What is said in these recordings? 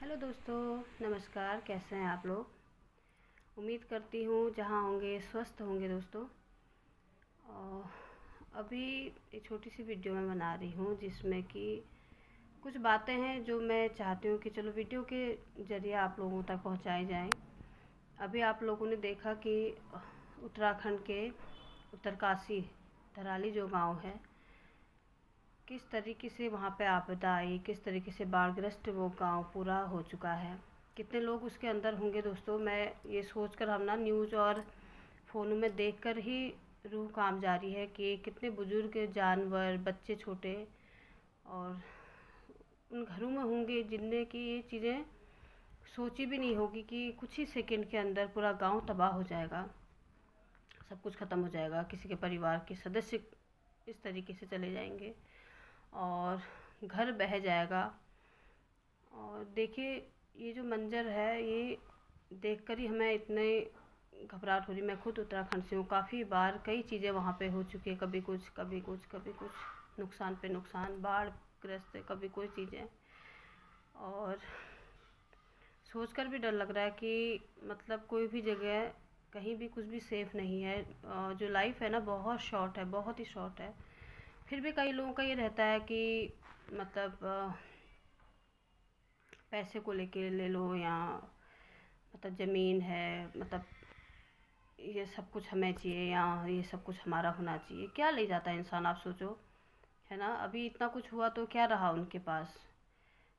Hello दोस्तों, नमस्कार। कैसे हैं आप लोग? उम्मीद करती हूँ जहाँ होंगे स्वस्थ होंगे दोस्तों। और अभी एक छोटी सी वीडियो मैं बना रही हूँ जिसमें कि कुछ बातें हैं जो मैं चाहती हूँ कि चलो वीडियो के ज़रिए आप लोगों तक पहुँचाई जाएं। अभी आप लोगों ने देखा कि उत्तराखंड के उत्तरकाशी धराली जो गांव है, किस तरीके से वहाँ पे आपदा आई, किस तरीके से बाढ़ग्रस्त वो गांव पूरा हो चुका है। कितने लोग उसके अंदर होंगे दोस्तों, मैं ये सोचकर हम ना न्यूज़ और फ़ोनों में देखकर ही रूह कांप जा रही है कि कितने बुजुर्ग, जानवर, बच्चे छोटे और उन घरों में होंगे जिनने की ये चीज़ें सोची भी नहीं होगी कि कुछ ही सेकंड के अंदर पूरा गांव तबाह हो जाएगा, सब कुछ ख़त्म हो जाएगा, किसी के परिवार के सदस्य इस तरीके से चले जाएंगे और घर बह जाएगा। और देखिए, ये जो मंज़र है ये देखकर ही हमें इतने घबराहट हो रही। मैं खुद उत्तराखंड से हूँ, काफ़ी बार कई चीज़ें वहाँ पे हो चुकी है, कभी कुछ कभी कुछ कभी कुछ, नुकसान पे नुकसान, बाढ़ ग्रस्त, कभी कोई चीज़ें। और सोचकर भी डर लग रहा है कि मतलब कोई भी जगह कहीं भी कुछ भी सेफ़ नहीं है। जो लाइफ है ना बहुत शॉर्ट है, बहुत ही शॉर्ट है। फिर भी कई लोगों का ये रहता है कि मतलब पैसे को लेके ले लो, या मतलब ज़मीन है, मतलब ये सब कुछ हमें चाहिए, या ये सब कुछ हमारा होना चाहिए। क्या ले जाता है इंसान, आप सोचो, है ना। अभी इतना कुछ हुआ तो क्या रहा उनके पास।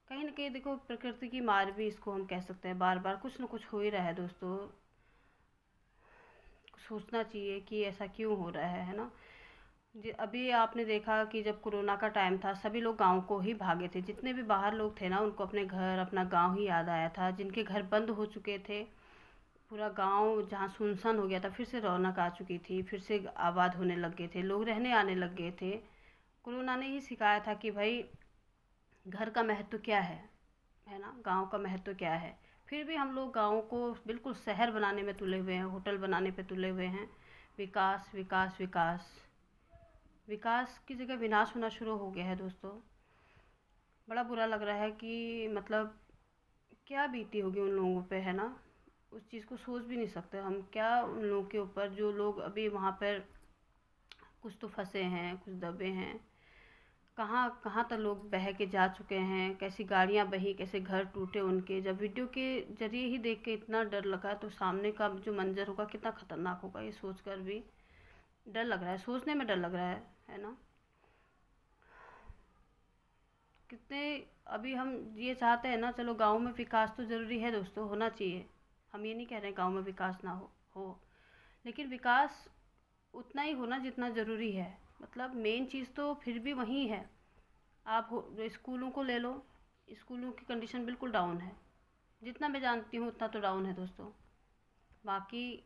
कहीं ना कहीं देखो, प्रकृति की मार भी इसको हम कह सकते हैं। बार बार कुछ ना कुछ हो ही रहा है दोस्तों। सोचना चाहिए कि ऐसा क्यों हो रहा है ना। अभी आपने देखा कि जब कोरोना का टाइम था, सभी लोग गांव को ही भागे थे। जितने भी बाहर लोग थे ना, उनको अपने घर, अपना गांव ही याद आया था। जिनके घर बंद हो चुके थे, पूरा गांव जहां सुनसान हो गया था, फिर से रौनक आ चुकी थी, फिर से आबाद होने लग गए थे, लोग रहने आने लग गए थे। कोरोना ने ही सिखाया था कि भाई घर का महत्व क्या है ना, गांव का महत्व क्या है। फिर भी हम लोग गाँव को बिल्कुल शहर बनाने में तुले हुए हैं, होटल बनाने पे तुले हुए हैं। विकास विकास विकास, विकास की जगह विनाश होना शुरू हो गया है दोस्तों। बड़ा बुरा लग रहा है कि मतलब क्या बीती होगी उन लोगों पे, है ना। उस चीज़ को सोच भी नहीं सकते हम, क्या उन लोगों के ऊपर, जो लोग अभी वहाँ पर कुछ तो फंसे हैं, कुछ दबे हैं। कहाँ कहाँ तक लोग बह के जा चुके हैं, कैसी गाड़ियाँ बही, कैसे घर टूटे उनके। जब वीडियो के जरिए ही देख के इतना डर लगा, तो सामने का जो मंजर होगा कितना ख़तरनाक होगा, ये सोचकर भी डर लग रहा है, सोचने में डर लग रहा है ना। कितने अभी हम ये चाहते हैं ना, चलो गांव में विकास तो ज़रूरी है दोस्तों, होना चाहिए। हम ये नहीं कह रहे हैं गांव में विकास ना हो, लेकिन विकास उतना ही होना जितना ज़रूरी है। मतलब मेन चीज़ तो फिर भी वही है। आप स्कूलों को ले लो, स्कूलों की कंडीशन बिल्कुल डाउन है, जितना मैं जानती हूँ उतना तो डाउन है दोस्तों। बाकी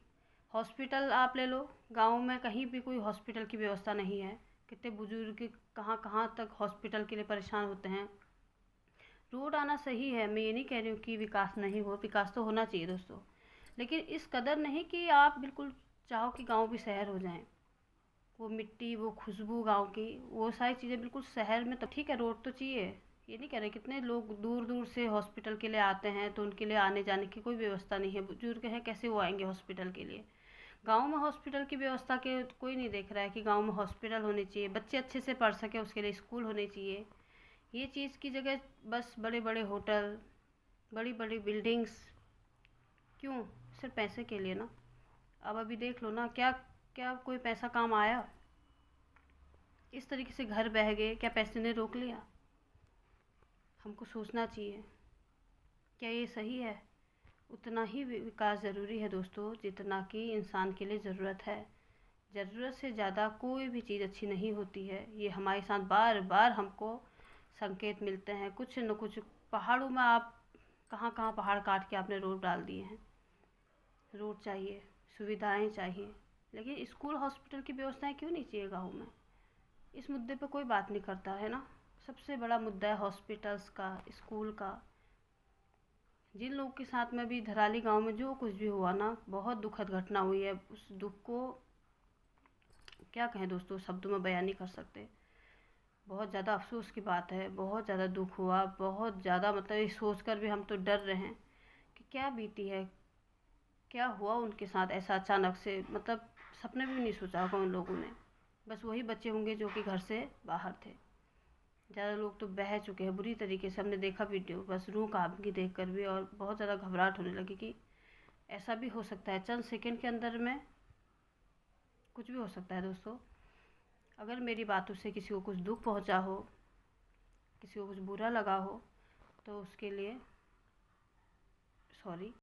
हॉस्पिटल आप ले लो, गांव में कहीं भी कोई हॉस्पिटल की व्यवस्था नहीं है। कितने बुजुर्ग कहाँ कहाँ तक हॉस्पिटल के लिए परेशान होते हैं। रोड आना सही है, मैं ये नहीं कह रही हूँ कि विकास नहीं हो, विकास तो होना चाहिए दोस्तों, लेकिन इस कदर नहीं कि आप बिल्कुल चाहो कि गांव भी शहर हो जाएं। वो मिट्टी, वो खुशबू गांव की, वो सारी चीज़ें बिल्कुल शहर में तो ठीक है, रोड तो चाहिए, ये नहीं कह रहे। कितने लोग दूर दूर से हॉस्पिटल के लिए आते हैं, तो उनके लिए आने जाने की कोई व्यवस्था नहीं है। बुजुर्ग हैं, कैसे वो आएंगे हॉस्पिटल के लिए। गांव में हॉस्पिटल की व्यवस्था के कोई नहीं देख रहा है कि गांव में हॉस्पिटल होने चाहिए, बच्चे अच्छे से पढ़ सके उसके लिए स्कूल होने चाहिए। ये चीज़ की जगह बस बड़े बड़े होटल, बड़ी बड़ी बिल्डिंग्स, क्यों? सिर्फ पैसे के लिए ना। अब अभी देख लो ना, क्या क्या कोई पैसा काम आया? इस तरीके से घर बह गए, क्या पैसे ने रोक लिया? हमको सोचना चाहिए, क्या ये सही है? उतना ही विकास ज़रूरी है दोस्तों जितना कि इंसान के लिए ज़रूरत है। ज़रूरत से ज़्यादा कोई भी चीज़ अच्छी नहीं होती है। ये हमारे साथ बार बार हमको संकेत मिलते हैं, कुछ न कुछ। पहाड़ों में आप कहाँ कहाँ पहाड़ काट के आपने रोड डाल दिए हैं। रोड चाहिए, सुविधाएं चाहिए, लेकिन स्कूल हॉस्पिटल की व्यवस्थाएं क्यों नहीं चाहिए गाँव में? इस मुद्दे पे कोई बात नहीं करता है ना। सबसे बड़ा मुद्दा है हॉस्पिटल्स का, स्कूल का। जिन लोगों के साथ में भी धराली गांव में जो कुछ भी हुआ ना, बहुत दुखद घटना हुई है। उस दुख को क्या कहें दोस्तों, शब्दों में बयान नहीं कर सकते। बहुत ज़्यादा अफसोस की बात है, बहुत ज़्यादा दुख हुआ, बहुत ज़्यादा मतलब ये सोच कर भी हम तो डर रहे हैं कि क्या बीती है, क्या हुआ उनके साथ ऐसा अचानक से, मतलब सपने में भी नहीं सोचा होगा उन लोगों ने। बस वही बच्चे होंगे जो कि घर से बाहर थे। ज़्यादा लोग तो बह चुके हैं बुरी तरीके से, हमने देखा वीडियो, बस रूह काँप गई देख कर भी, और बहुत ज़्यादा घबराहट होने लगी कि ऐसा भी हो सकता है, चंद सेकंड के अंदर में कुछ भी हो सकता है दोस्तों। अगर मेरी बातों से किसी को कुछ दुख पहुंचा हो, किसी को कुछ बुरा लगा हो, तो उसके लिए सॉरी।